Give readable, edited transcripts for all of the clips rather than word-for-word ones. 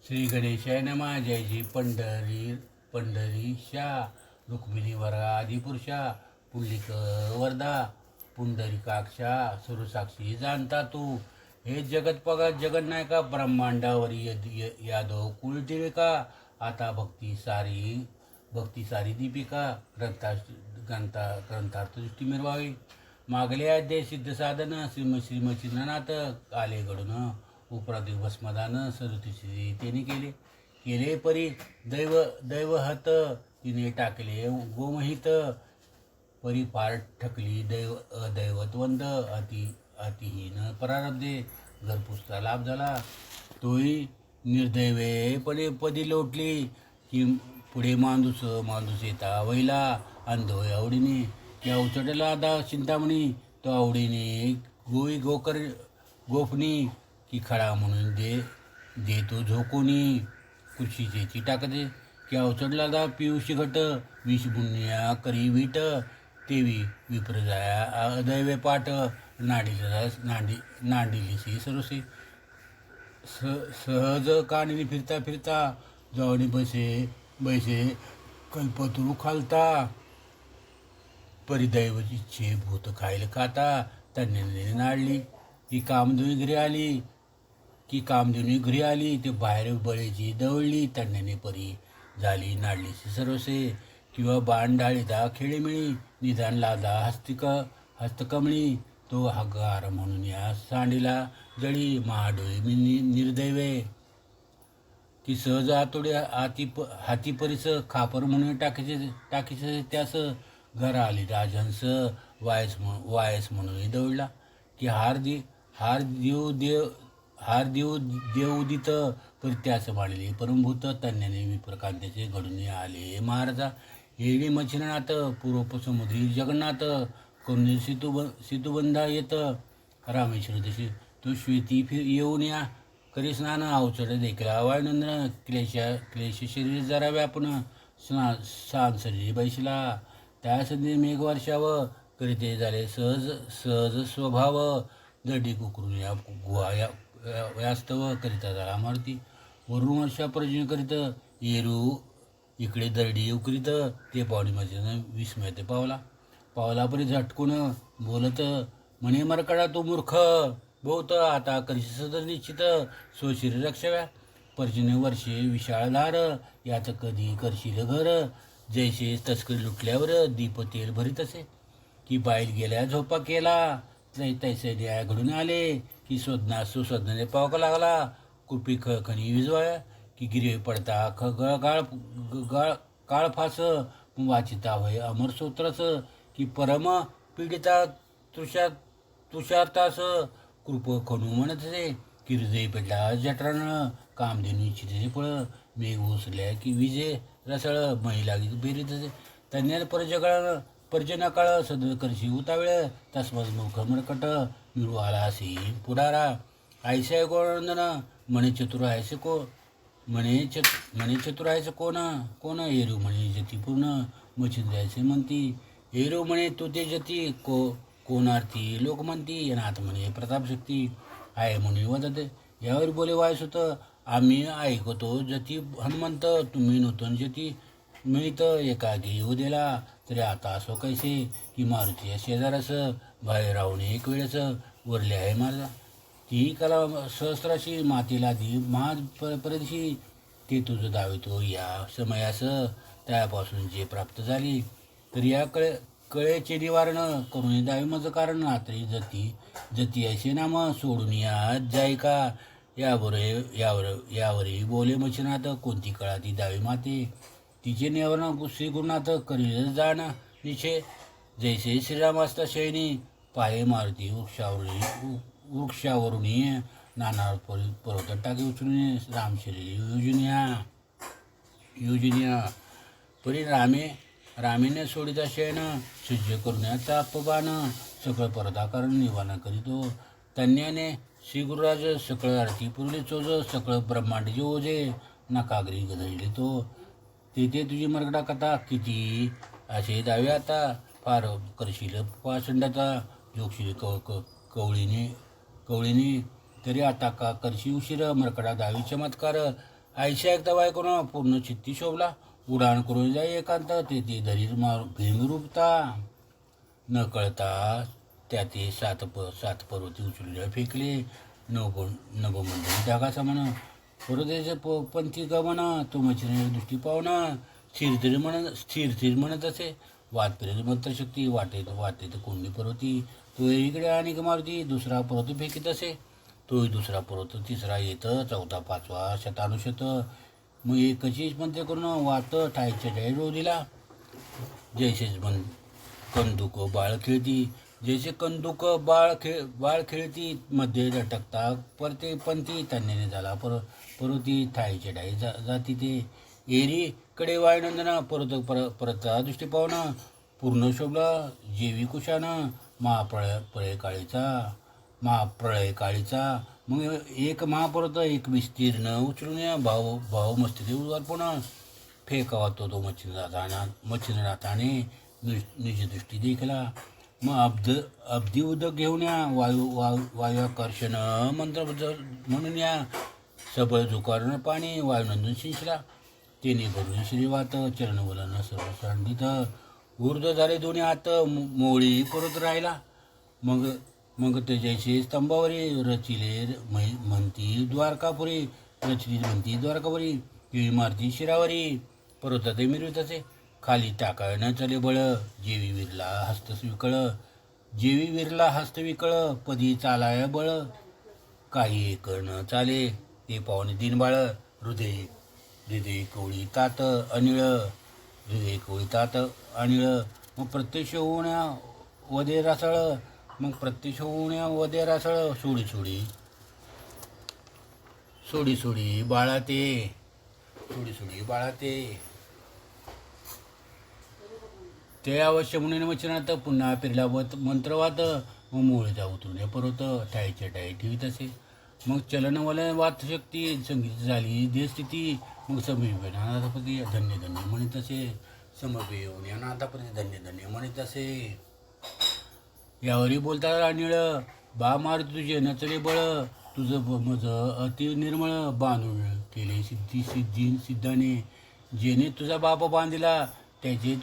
श्री गणेशाय नमः. जय पंढरीशा, रुक्मिणी वरा आदिपुरुषा, पुंडलिक वरदा, पुंडरीकाक्षा, सुरसाक्षी जाणता तू. हे जगत जगन्नायका, ब्रह्मांडावरी यादव कुळ टिळका. आता भक्ती सारी दीपिका, ग्रंथार्थ दृष्टी मिरवावी. मागले अध्याय सिद्ध साधन, श्रीमचिन्हनाथ आले घडून. उपराधिक भस्मदान सरस्वती त्यांनी केले परी. दैवहत तिने टाकले गोमहित. परी फार ठकली अदैवतवंद, अतिहीन परारब्धे. घरपुसता लाभ झाला तोही निर्दैवेपणे पदी लोटली. की पुढे मांदूस येता वैला. अंधोय आवडीने त्या उचटला दा चिंतामणी. तो आवडीने गोफणी. की खडा म्हणून देतो झोकोनी. कृषीचे टाकते की अवचडला दा पियुषी घट. विष बुन्या करी वीट. तेवी विप्रजाया अदैवे पाठ. नांडिलीशी सरोसे. सहज कानिनी फिरता जावणी बैसे कल्पतरू खालता. परिदैव इच्छे भूत खायला खाता. तन्ने नाडली की कामधुनी घरी आली. ते बाहेर बळीची दवळली. तंड्याने परी झाली नाडलीची सर्वसे. किंवा बाण डाळीदा खेळीमिळी. निदान लादा हस्तकमळी. तो हगार म्हणून या सांडीला जळी. महाडोळी निर्दैवे. की सहज हाती परीस खापर म्हणून टाकीचे त्यास. घरा आली राजहंस वायस म्हणून दवडला. की हार देव उदित. परी त्यास मांडले परमभूत. तन्याने विप्रकांताचे घडून आले महाराजा. येळी मच्छिनाथ पूर्व समुद्री जगन्नाथ. करुणे सेतुबंधा येत. रामेश्वर देशी तो श्वेती येऊन या. करी स्नान अवचड देखील वायुनंदन. क्लेश शरीर जरा व्यापून. सांसरी बैसला. त्या संधी मेघ वर्षाव. करीते झाले सहज स्वभाव. दडी कुकरून या गुहा यास्तव. करिता झाला मारुती. वरून वर्षा पर्जन्य करीत. येरू इकडे दरडी उकरीत. ते पावणी माझ्यानं विस्मयते पावला परी झटकून बोलत. म्हणे मरकडा तो मूर्ख बहुत. आता करशी सदर निश्चित. स्वशिर रक्षव्या. पर्जन्य वर्षे विशाळधार. यात कधी करशील घर. जैसे तस्करी लुटल्यावर दीप तेल भरीत असे. की बाईल गेल्या झोपा केला. तैसे न्याय घडून आले. की सुस्वज्ञाने पावक लागला. कुपी खळखणी विजवाया. की गिरे पडता काळ फास. वाचिता होय अमर सूत्रस. की परम पीडिता तुषारतास. कृप खणू म्हणत असे. की हृदय पेटला जठरान. कामधेनू इच्छिते फळ. मेघ ओसल्या की विजे रसळ. महिला बेरीत असे. तज्ञान पर्जना काळ. सदळ करशी उतावेळ. तस्मज मुख मरकट. मिळू आला असे पुढारा. आयसे गोनंदन. म्हणे चतुर आहेसे कोण. एरू म्हणे जती पूर्ण. मच्छिंद्रायचे म्हणती. एरू म्हणे तू ते जती. कोणार्थी लोक म्हणती. नाथ म्हणे प्रतापशक्ती आहे म्हणून वदते. यावर बोले वायसुत. आम्ही ऐकतो जती हनुमंत. तुम्ही नूतन जती मिळत एकागी येऊ दिला. तरी आता असो कैसे. की मारुती शेजारस. बाहेर राहून एक वेळेस वरले आहे माझा. ती कला सहस्राशी. मातीला दी परदेशी. ते तुझं दावितो या समयास. त्यापासून जे प्राप्त झाली. तर या कळेचे निवारण करून दावी माझं कारण. रात्री जती ऐसे नाम. सोडून या जाय का. यावरही बोले मच्छिनाथ. कोणती कळा ती दावी माते. तिचे निवारण श्री गुरुनाथ करील जाण निशे. जैसे श्रीरामास्ता शयनी. पाहे मारुती वृक्षावरून नाना पर्वत टाके उचलून. रामशरी योजनिया. परी रामेने सोडिता शयन. सज्ज करुण्याचा अपबान. सकळ परदाकरण निवारण करीतो. तन्याने श्रीगुरुराज सकळ आरती पुरली चोज. सकळ ब्रह्मांडचे ओझे नकागरी गधळले तो. तेथे तुझी मरगडा कथा किती असे दावे आता. फार करशील पाषंडाचा. जोगशील कवळीने. तरी आता का करशी उशीर. मरकडा दावी चमत्कार. आयशा एकदा बायकोनं पूर्ण चित्ती शोभला. उडाण करून जाई एकांत ते धरीर मारू भिंग रूपता. न कळता त्या ते सात पर्वती उचलले फेकले. नभमंडळी डागाचा म्हण परदेश पंथी गमन. तो मच्छिने दृष्टी पावणं स्थिर म्हणत असे. वाद फिरत मंत्रशक्ती वाटेत कोंडी पर्वती. तो इकडे आणि मारुती दुसरा पर्वत फेकीत असे. तोही दुसरा पर्वत तिसरा येत चौथा पाचवा शतानुशत. मग एकचीच म्हणते करून वात ठायच्या डाय दिला. जैसेच कंदुक बाळ खेळती. जैसे कंदुक बाळ खेळती मध्ये लटकता परते पंथी. तन्याने झाला पर्वती ठाईच्या डाई जाती ते. एरी कडे वायनंदना परतचा दृष्टी पावनं. पूर्ण शोभला जेवी कुशानं. महाप्रळय काळीचा. मग एक महापर्वत एक विस्तीर्ण उचलून या भाव मस्ती अर्पण. फेकावा तो मच्छिंद्रनाथाने निजदृष्टी देखला. मग अब्दी उदक घेऊन या वायुआकर्षण मंत्र म्हणून या. सबळ झुकारण पाणी वायुनंदन शिंचला. तेने भरून श्रीवात चरणवलन सर्व सांडित. ऊर्ध्व झाले दोन्ही हात मोळी परत राहिला. मग ते जैसे स्तंभावरी रचिले म्हणती द्वारकापुरी. केळी मारती शिरावरी. पर्वतात मिरवीत असे. खाली टाकाय न चले बळ. जेवी विरला हस्तविकळ. पदी चालाय बळ. काही एक न चाले. ते पावणे दिन बाळ. हृदय कवळी तात अनिळ. मग प्रत्यक्ष होण्या वदे रासळ. सोडी बाळा ते. ते अवश्य म्हणून वचनात पुन्हा फिरला मंत्रवात. मग मूळचा उतरून पर्वत ठाईच्या ठाई ठेवीत असे. मग चलनवलन वात शक्ती संगीत झाली देहस्थिती. मग समीपे नाथापती धन्य म्हणत असे. धन्य म्हणत असे. यावरी बोलता राणीळ. बा मार तुझे नचले बळ. तुझं मज अति निर्मळ. बांधून केले सिद्धाने. जेने तुझा बाप बांधिला. त्याची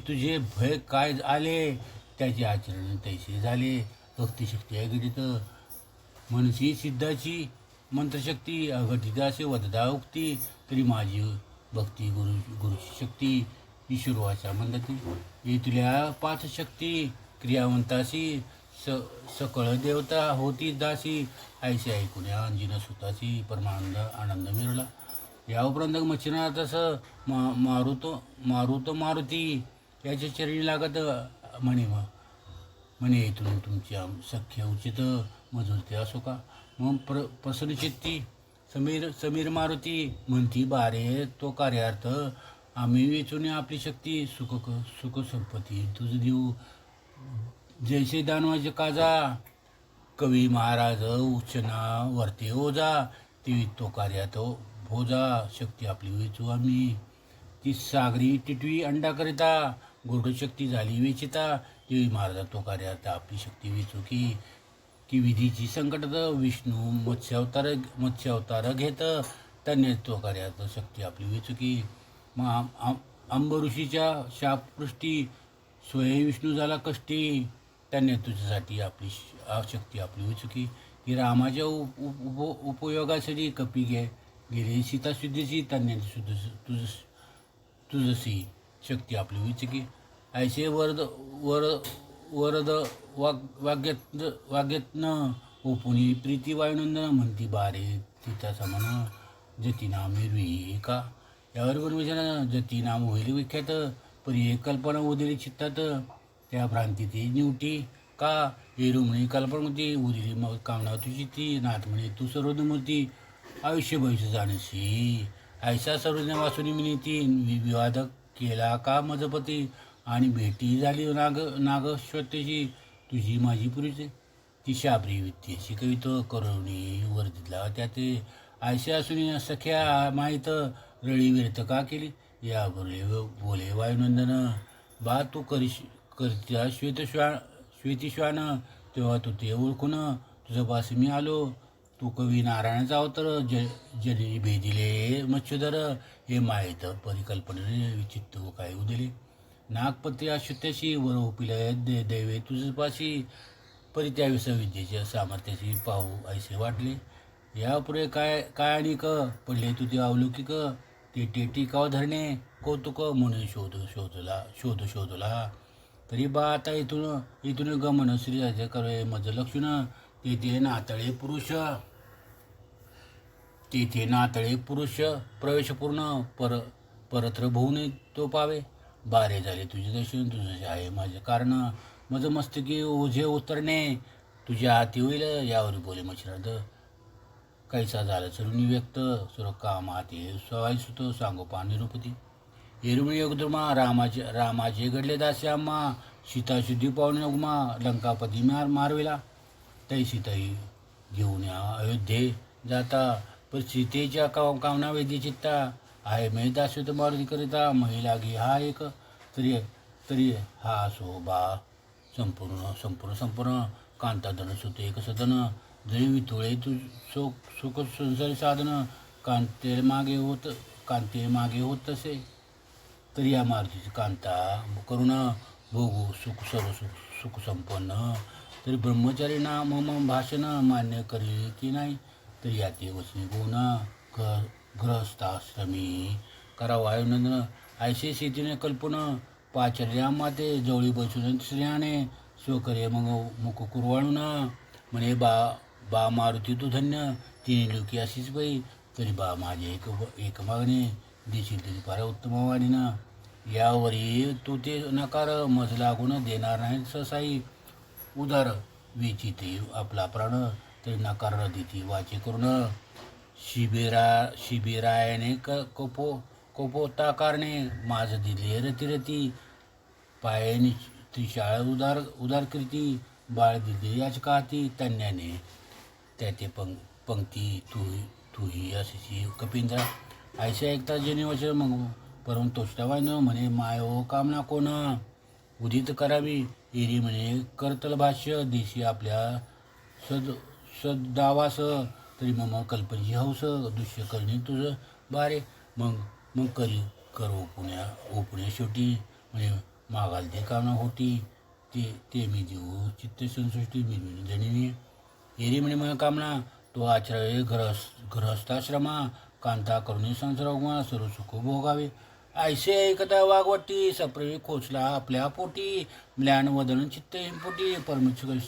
तुझे भय काय आले. त्याचे आचरण तैसे झाले. भक्तिशक्ती अघटित मनसी सिद्धाची मंत्रशक्ती. अघटित असे वददा उक्ती. तरी माझी भक्ती गुरुची शक्ती. ईश्वरवाचा म्हणती येथल्या 5 शक्ती. क्रियावंतासी सकळ देवता होती दासी. ऐसे ऐकून या अंजिन सुतासी परमानंद आनंद मिळला. या उपरांत मच्छिनाथास मारुती याच्या चरणी लागत म्हणे इथून तुमच्या सख्य उचित मजुरते असो का. मग प्रसन्नचित्ती समीर मारुती म्हणती बारे तो कार्यार्थ. आम्ही वेचून आपली शक्ती सुख संपत्ती तुझ देऊ. जैसे दानवाचे काजा. कवी महाराज उच्चना वर्ते ओजा. ती तो कार्यात भोजा. शक्ती आपली वेचू आम्ही. ती सागरी टिटवी अंडा करिता. गुरुड शक्ती झाली वेचिता. देवी महाराज तो कार्यात आपली शक्ती वेचू की विधीची संकट. विष्णू मत्स्यावतार घेत. त्यांनी तो कार्यात शक्ती आपली वेचू की. मग अंबऋषीच्या शापपृष्टी. स्वयं विष्णू झाला कष्टी. त्यांनी तुझ्यासाठी आपली शक्ती आपली वेचू की. रामाच्या उपयोगासाठी कपी गेले सीताशुद्धीची. त्यांनी तुझसी शक्ती आपली वेचू की. ऐसे वरद वाग्यत्न ओपुनी प्रीती वायुनंदन म्हणती बारे तिचा समान. जती नाम मिरवी का. यावर वचन जती नाम होईल विख्यात. परी कल्पना उदिली चित्तात. त्या भ्रांती ती निवटी का. येरू म्हणे कल्पनामूर्ती. उदिली मग कामना तुझी ती. नाथ म्हणे तू सर्वमूर्ती. आयुष्य भविष्य जाणशी. ऐसा सर्वज्ञ वासुनी मिनिती. विवाद केला का मजपती. आणि भेटी झाली नागश्वतेची. तुझी माझी पुरीचे. ती शाबरी विद्येची कवित्व करुणी वर्धितला त्याते. आयसे असून सख्या माहीत. रळी व्यर्थ का केली. या बोले वायुनंदन. बा तू करत्या श्वेतिश्वान. तेव्हा तू ते ओळखून तुझ्या पास मी आलो. तू कवी नारायणाचा अवतर जनी भेदिले मच्छोदर हे माहीत परिकल्पने विचित्र काय उदिले नागपती अश्वत्याशी वर उपिले दैवे तुझपाशी परी त्या विश्वविद्येच्या सामर्थ्याची पाहू ऐसे वाटले. यापुढे काय काय आणि क पडले तुझे अवलौकिक ते टिकाव धरणे कौतुक म्हणून शोधला तरी बा आता इथून गमन श्री करे मज लक्षण तेथे नातळे पुरुष प्रवेशपूर्ण परत्र भोवने तो पावे. बारे झाले तुझे दर्शन तुझे आहे माझे कारण मज मस्तकी ओझे उतरणे तुझ्या हाती होईल यावर बोले मच्छरात कैसा झाला चरुणी व्यक्त सुर काम हाती सवाई सुत सांगोपा निरुपती एरुमी योगद्रुमा रामाचे घडले दासे आम्हा सीता शुद्धी पावणे उगमा लंकापती मारविला तैसी तई घेऊन अयोध्ये जाता पर सीतेच्या कामना वेदी चित्ता आहे मै दास्यत मारुती करिता महिलागी हा एक तरी हा असो बा संपूर्ण कांताधन सुत एक सदन जरी वितुळे तू सुख संसारी साधन कांते मागे होत तसे तरी या मारुतीची कांता करुण भोगू सुख संपन्न तरी ब्रह्मचारी ना मम भाषण मान्य करेल की नाही तरी याते वचने गुण गृहस्थाश्रमी करा वायुनंदन ऐसे शेतीने कल्पना पाचर्या माते जवळी बसून स्त्रियाने स्वकर्य मग मुख कुरवाळून म्हणे बा मारुती तू धन्य तिने लोकी अशीच बाई तरी बा माझे एक मागणे देशील तरी फार उत्तम वाणीनं यावरी तू ते नकार मज लागून देणार नाही ससाई उदार विचिते आपला प्राण तरी नकार देती वाचे करून शिबिरायाने कोपोता कारणे माझ दिले रती पायाने त्रिशाळ उदारकृती बाळ दिले याचका हाती तन्याने त्याते पंक्ती तूही अशी कपिंद्रा ऐशा ऐकता जेणे वचन मग परम तोष्टावायनं म्हणे मायो कामना कोण उदित करावी एरी म्हणे करतल भाष्य देशी आपल्या सदावास तरी मग कल्पनेची हौस दृश्य करणे तुझं बारे मग कर ओपुण्या शेवटी म्हणजे मागाल ते कामना होती ते मी देऊ चित्त संसृष्टी मी जणिनी एरी म्हणे मग कामना तो आचरावे गृहस्थाश्रमा कांता करुणी संसार सर्व सुख भोगावे ऐसे ऐकता वाघवटी सप्रे खोचला आपल्या पोटी म्लान वदन चित्त हिंपोटी परमेश्वर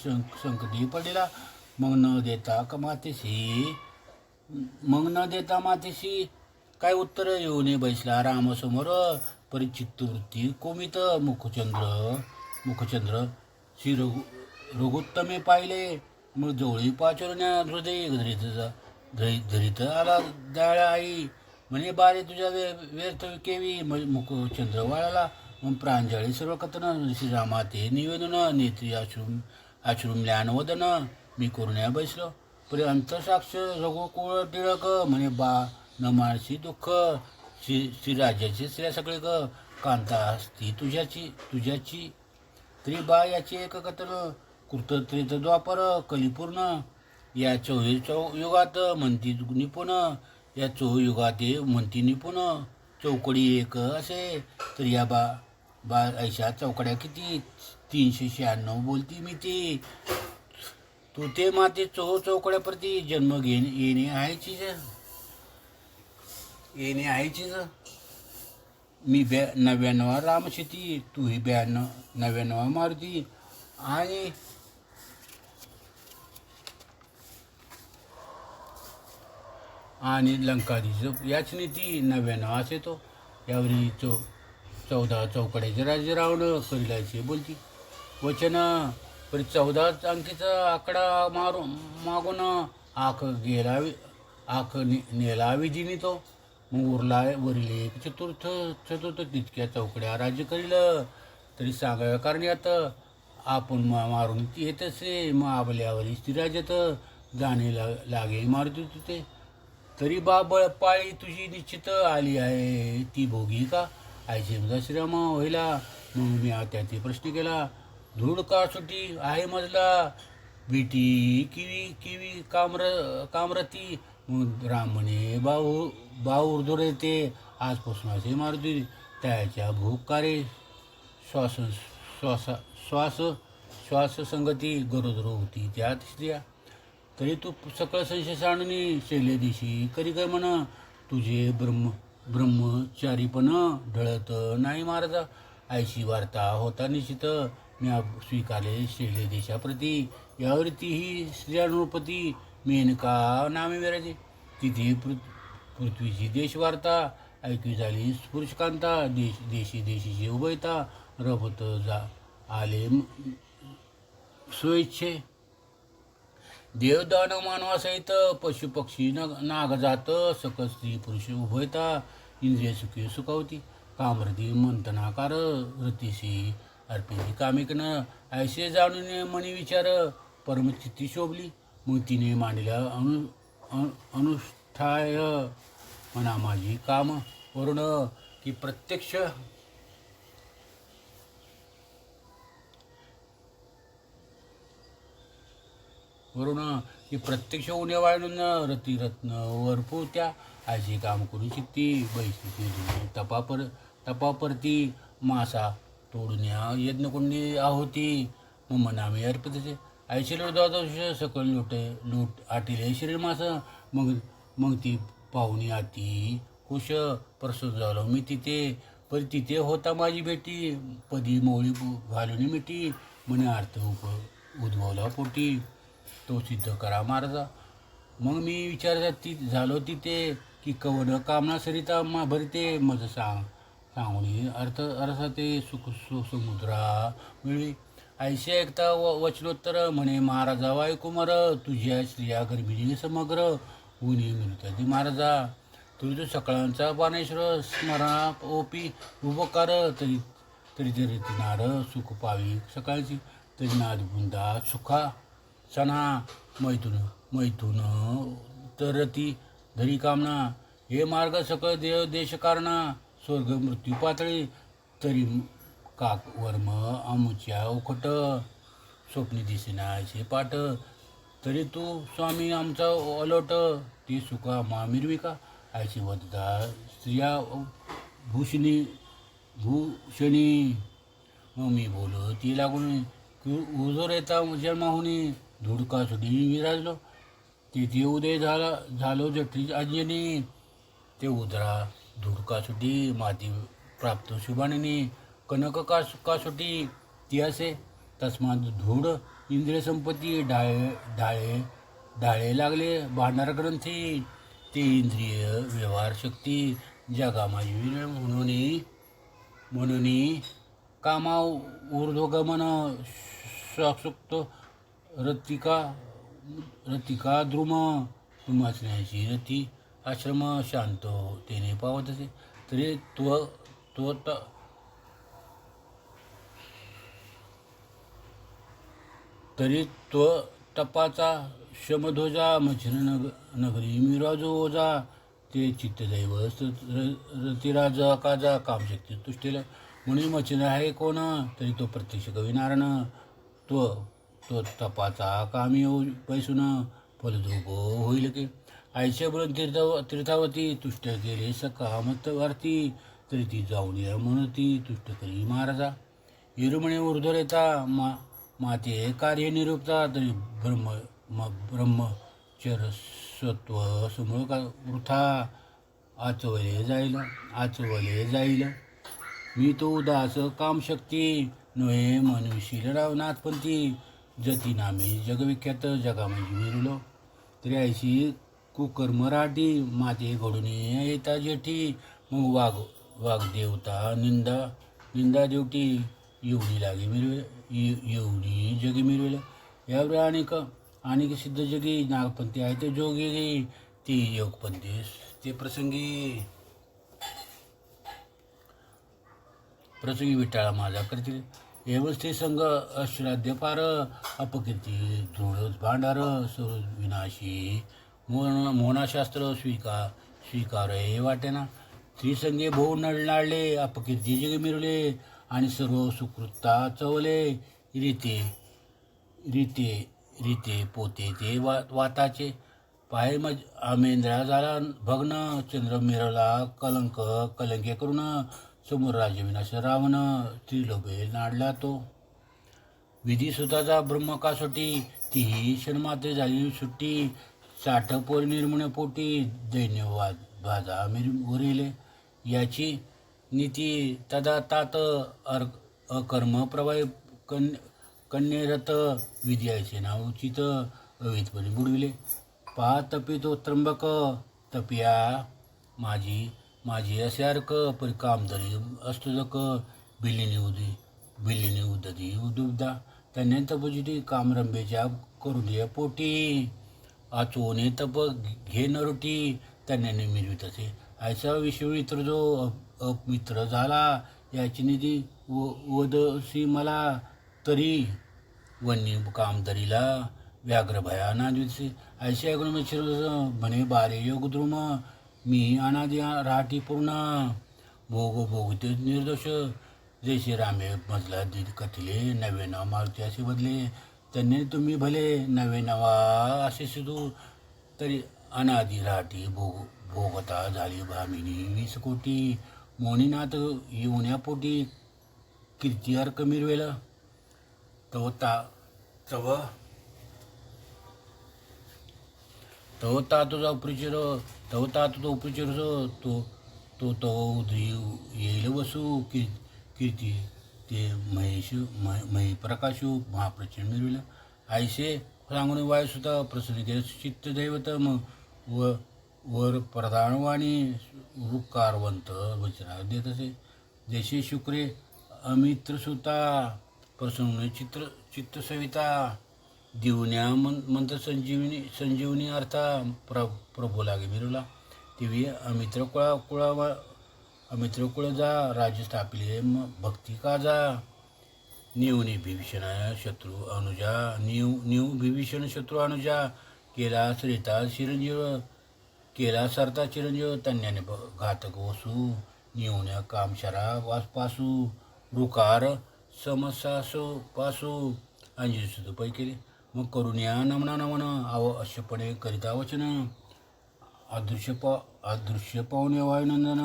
संकटी पडलेला मग न देता मातेशी काय उत्तर येऊने बैसला रामसमोर परिचित्त वृत्ती कोमित मुखचंद्र श्री रघुत्तमे पाहिले मग जवळी पाचरण्या हृदय धरीत आला जाळ आई म्हणे बारे तुझ्या व्यर्थ केवी मुखचंद्र वाळाला मग प्रांजळी सर्व कथन श्रीरामा ते निवेदन नेत्री आश्रुम ल्यान वदन मी करुण्या बैसलो परी अंतरसाक्ष रघुकुळ टिळक म्हणे बा न मानसी दुःख श्रीराज्याचे स्त्रिया सगळे ग कांता असती तुझ्याची तरी बा याची एक कथन कृतत्रित द्वापर कलिपूर्ण या युगात म्हणती निपुण या युगात म्हणती निपुण चौकडी एक असे तर या बा ऐशा चौकड्या किती 396 बोलती मी ती तू ते माते चौकड्याप्रती जन्म येणे आहेचीच मी 99 रामशेती तू ही 99 मारुती आणि लंकाधीश याच नीती 99 असे तो यावरी 14 चौकड्याचे राज्य रावण करिलाचे बोलती वचन परी 14 अंकीचा आकडा मागून आख नेला विधीने तो मग वरिले चतुर्थ तितक्या चौकड्या राज्य करील तरी सांगाव्या कारण यात आपण मारून येतसे मग आपल्यावरी स्थिराज्यात जाणे लागे मारुती तिथे तरी बाबळ पाळी तुझी निश्चित आली आहे ती भोगी का आयचे माझा श्रीराम व्हायला मग मी त्याचे प्रश्न केला धूळ का सुटी आहे मजला बेटी किवी किवी कामरती. मग राम म्हणे बाऊ येते आजपासून असे मारुती. त्याच्या भूकारे श्वास श्वास श्वास श्वाससंगती गरोदर होती त्या स्त्रिया. तरी तू सकळ संशय सांडणी शैल्या दिशी करी काय म्हण. तुझे ब्रह्मचारीपण ढळत नाही महाराजा. आईची वार्ता होता निश्चित मी स्वीकारले शैल्य देशाप्रती. यावरती ही स्त्रियानुपती मेनका नामे विराजे. तिथे पृथ्वीची देशवार्ता ऐकू झाली स्फुर्शकांता. देशीची उभयता रभत आले स्वेच्छे. देवदानव मानवासहित पशुपक्षी नागजात सकल स्त्री पुरुष उभयता इंद्रिय सुखी सुखावती. कामरती मंथनाकार रतीशी अर्पिती कामिकन. ऐसे जाणून मनी विचार परमचित्ती शोभली. मग तिने मांडल्या अनुष्ठाय म्हणा माझी काम वरुण की प्रत्यक्ष उन्हे वाळून रतिरत्न वरपुत्या. आयचे काम करून शिकती बैसती तपापरती. मासा तोडण्या यज्ञकुंडी आहोती मम नामे अर्पितचे. आयचे द्वादश सकल लूट आटिले शरीर मास. मग ती पाहुणी आती खुश प्रसून झालो मी तिथे. पर तिथे होता माझी बेटी पदी मोळी घालून मिठी. म्हणे अर्थ उद्भवला पोटी तो सिद्ध करा महाराजा. मग मी विचार झालो तिथे की कवन कामना सरिता भरते मज सांगणी अर्थ ते सुख समुद्रा मिळवी. ऐशी ऐकता वचलोत्तर म्हणे महाराजा वायुकुमार. तुझ्या स्त्रिया गर्भिणी समग्र उनी मिळतात महाराजा. तुझ सकाळांचा बाणेश्वर स्मरणा ओपी उपकार. तरी तिनार सुख पावी सकाळची. तरी नादबुंदा सुखा सणा मैथून तरती धरी कामना. हे मार्ग सकळ देव देश कारणा. स्वर्ग मृत्यू पातळी तरी काक वर्म आमुच्या उखट. स्वप्नी दिसेनाचे पाठ तरी तू स्वामी आमचा अलोट. ते सुखा मामिरविका आयची वदता स्त्रिया भूषणी. मग मी बोल ती लागून उजोर येता जन्माहुनी. धुडका सुडी विराजलो तेथे उदय झालो जठी अंजनी. ते उदरा धुडका सुटी माती प्राप्त शुभानिनी. कनक कासुटी ती असे तस्मात धूड इंद्रिय संपत्ती. डाळे लागले भांडार ग्रंथी. ते इंद्रिय व्यवहार शक्ती जगामाई म्हणून कामा ऊर्ध्वगमन शासुक्त रतिका द्रुम असण्याची रती. आश्रम शांत तेने पावत असे. तरी तो तपाचा शमध्वजा. मच्छर नगरी मिराजो ओजा. ते चित्तदैव रतिराज काजा कामशक्ती तुष्टीला. म्हणून मच्छर आहे कोण. तरी तो प्रत्यक्ष कविनारायण. तो तपाचा कामी पैसून फलद्रूप होईल की. आयच्या बळून तीर्थावती तुष्ट गेले सकामत वारती. तरी ती जाऊन या म्हणून ती तुष्ट करी महाराजा. येरुमणे ऊर्ध्वर येता माते कार्य निरूपता. तरी ब्रह्मचर्यस्वत्व समूळ वृथा आचवले जाईल. मी तो उदास कामशक्ती नव्हे मनविशील नाथपंथी. जती नामे जगविख्यात जगामध्ये मिरलो. तरी ऐशी कुकर मराठी माते घडून येता जेठी. मग वाघदेवता निंदा देवटी. एवढी जगी मिरवेल. यावर अनेक सिद्ध जगी नागपंथी आहे ते जोगी. ते योगपंथी ते प्रसंगी विटाळा माझा करतील. व्यवस्थे संघ अश्राद्य पार. अपकीर्ती दृढ भांडार सर्व विनाशी. मोहनाशास्त्र स्वीकार हे वाटेना. त्रिसंगे भोव नाळले अपकीर्ती जगे मिरवले. आणि सर्व सुकृता चवले. रीते रीते पोते ते वाताचे पाय आमेंद्रा झाला भग्न चंद्र मिरवला कलंक कलंके करून समोर राजविनाश रावण त्रिलोभे नाडला तो विधी सुताचा ब्रह्मकासोटी तीही क्षणमात्र झाली सुट्टी साठ पोर निर्मण पोटी दैन्यवाद भाजा उरिले याची नीती तदा तात अकर्म प्रवाही कन्येरत विद्याचे नाव उचित अवितपणे बुडविले पा तपितो त्र्यंबक तपिया माझी असे अर्क परी कामधरी अस्तुदक बिल्लीने उदती उदुबदा त्यांनी तपजिती कामरंबेच्या करुलिया पोटी आचोने तप घे नरोटी त्यांनी मिरवित असे ऐसा विश्वमित्र जो अमित्र झाला याची निधी वदसी मला तरी वन्य कामधरीला व्याघ्र भया नांदविसे ऐसे गुणमिश्र म्हणे बारे योगद्रुम मी अनादि राठी पूर्ण भोगते निर्दोष जैसे रामे मजला दीद कथिले नवे नाव मारुती असे बदले त्यांनी तुम्ही भले नवे नवा असे सुधू तरी अनादि राठी भोगता झाली भामिनी 20 कोटी मोनीनाथ येऊन्या पोटी कीर्ती अर्क मिरवेला तव तातुचा उपरिचर तव तातुचा उपरिचर तो येईल वसू कीर्ती ते मही प्रकाशू महाप्रचंड मिरविलं ऐसे सांगून वायुसुद्धा प्रसन्न केलं चित्त दैवत वर प्रधानवाणी रुकारवंत वचना देत असे जैसे शुक्रे अमित्रसुता प्रसन्न चित्तसविता दिवण्या मंत्र संजीवनी अर्था प्रभू लागे मिरवला तेवी अमित्र कुळ जा राज्य स्थापिले भक्ती का जा निवनी भीभीषण शत्रू अनुजा निव भीभीषण शत्रू अनुजा केला श्रीता चिरंजीव केला सरता चिरंजीव तन्याने घातक वसू निवण्या कामशरा वासपासू रुकार समसासो पासू अंजली पै केले मग करुण्या नमना अवश्यपणे करिता वचन अदृश्य पाहुणे वायुनंदन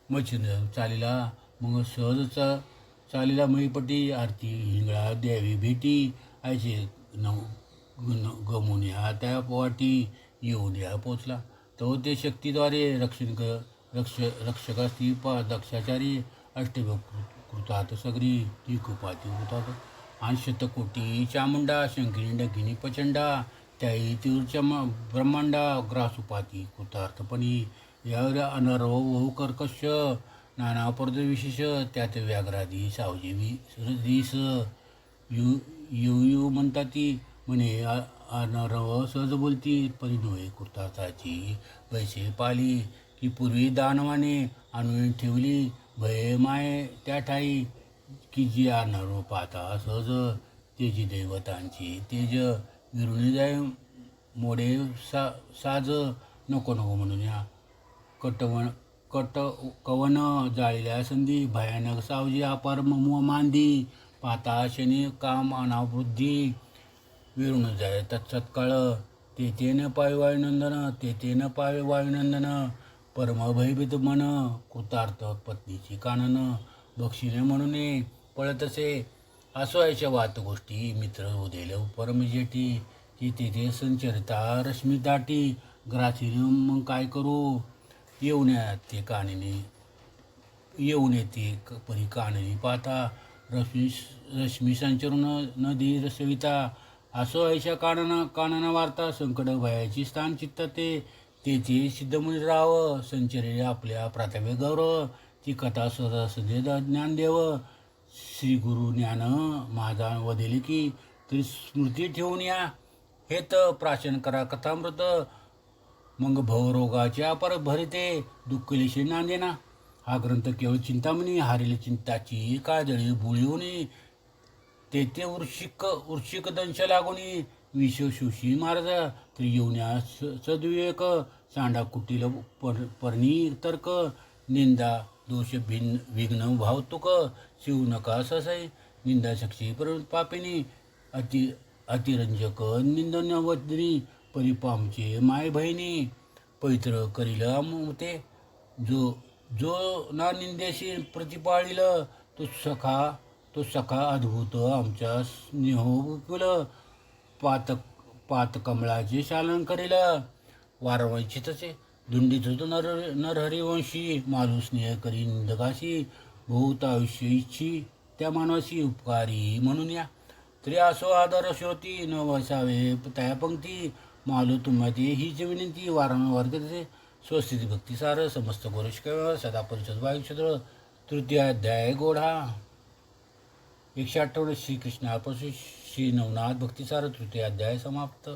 मच्छिंद्र चालीला मग सहजच चालीला महीपटी आरती हिंगळा द्यावी भेटी ऐसे गमुन्या त्या वाटी येऊन या पोचला तो ते शक्तीद्वारे रक्षकास्ती दक्षाचारी अष्टभकृतात सगरी ती कृपाती होतात आणि शतकोटी चामुंडा शंकिनी डंकिनी प्रचंडा त्याही तीव्रच्या ब्रह्मांडा ग्रासुपाती कृतार्थपणी यावर अनर्व कर्कश नाना विशेष त्यात व्याघ्रादी सावजी दिस यू म्हणतात ती म्हणे अनर्व सहज बोलती परी नव्हे कृतार्थाची पैसे पाली की पूर्वी दानवाने आणून ठेवली भय माय त्या ठाई की जी अनर्व पाहता सहज तेजी दैवतांची तेज विरुणी जाय मोडे साज नको म्हणून या कवन जाळलेल्या संधी भयानक सावजी अपार मांदी पाता शनी काम अनावृद्धी विरुण जाय तत्सत्काळ ते न पावे वायुनंदन परमभयभीत मन कृतार्थ पत्नीची कानन बक्षिले म्हणून पळत असे असोयाच्या वात गोष्टी मित्र उदेल परमजेठी ती तेथे संचरिता रश्मी दाटी ग्रासीने मग काय करू येऊन येते परी काननी पाहता रश्मी संचरून नदी रसविता असो ऐशा कानना वार्ता संकट भयाची स्थान चित्त तेथे सिद्धमुनी राव संचरे आपल्या प्राथमिक गौरव ती कथा सरसदे ज्ञानदेव श्री गुरु ज्ञान माझा वदेली की तरी स्मृती ठेवून या हेत प्राशन करा कथामृत मग भवरोगाच्या पर भरते दुःखलेशी नांदेना हा ग्रंथ केवळ चिंतामणी हारेली चिंताची काजळी बुळीवणी तेथे वृश्चिक दंश लागुनी विश्वशोषी महाराज त्रियोन्या सद्विवेक सांडा कुटील पर्णी तर्क निंदा दोष विघ्न भावतुक शिव नका ससाई निंदाशक्षी परत पापिनी अतिरंजक निंदनवद्री परिपामचे माय बहिणी पवित्र करील ते जो जो ना निंदेशी प्रतिपाळील तो सखा अद्भुत आमच्या स्नेहोकुल पातकमळाचे शालन करील वारवंचितचे धुंडीत नरहरिवंशी मालू स्नेह करी निंदकाशी बहुत आयुष्य इच्छी त्या मानवाशी उपकारी म्हणून या तरी असो आदर श्रोती न वसावे त्या पंक्ती मालू तुम्हाला हीच विनंती वारंवार करते स्वस्थिती भक्तिसार समस्त गोरश सदा परिषद वायुक्षेत्र तृतीयाध्याय गोढा 158 श्रीकृष्णापासून श्री नवनाथ भक्तिसार तृतीयाध्याय समाप्त.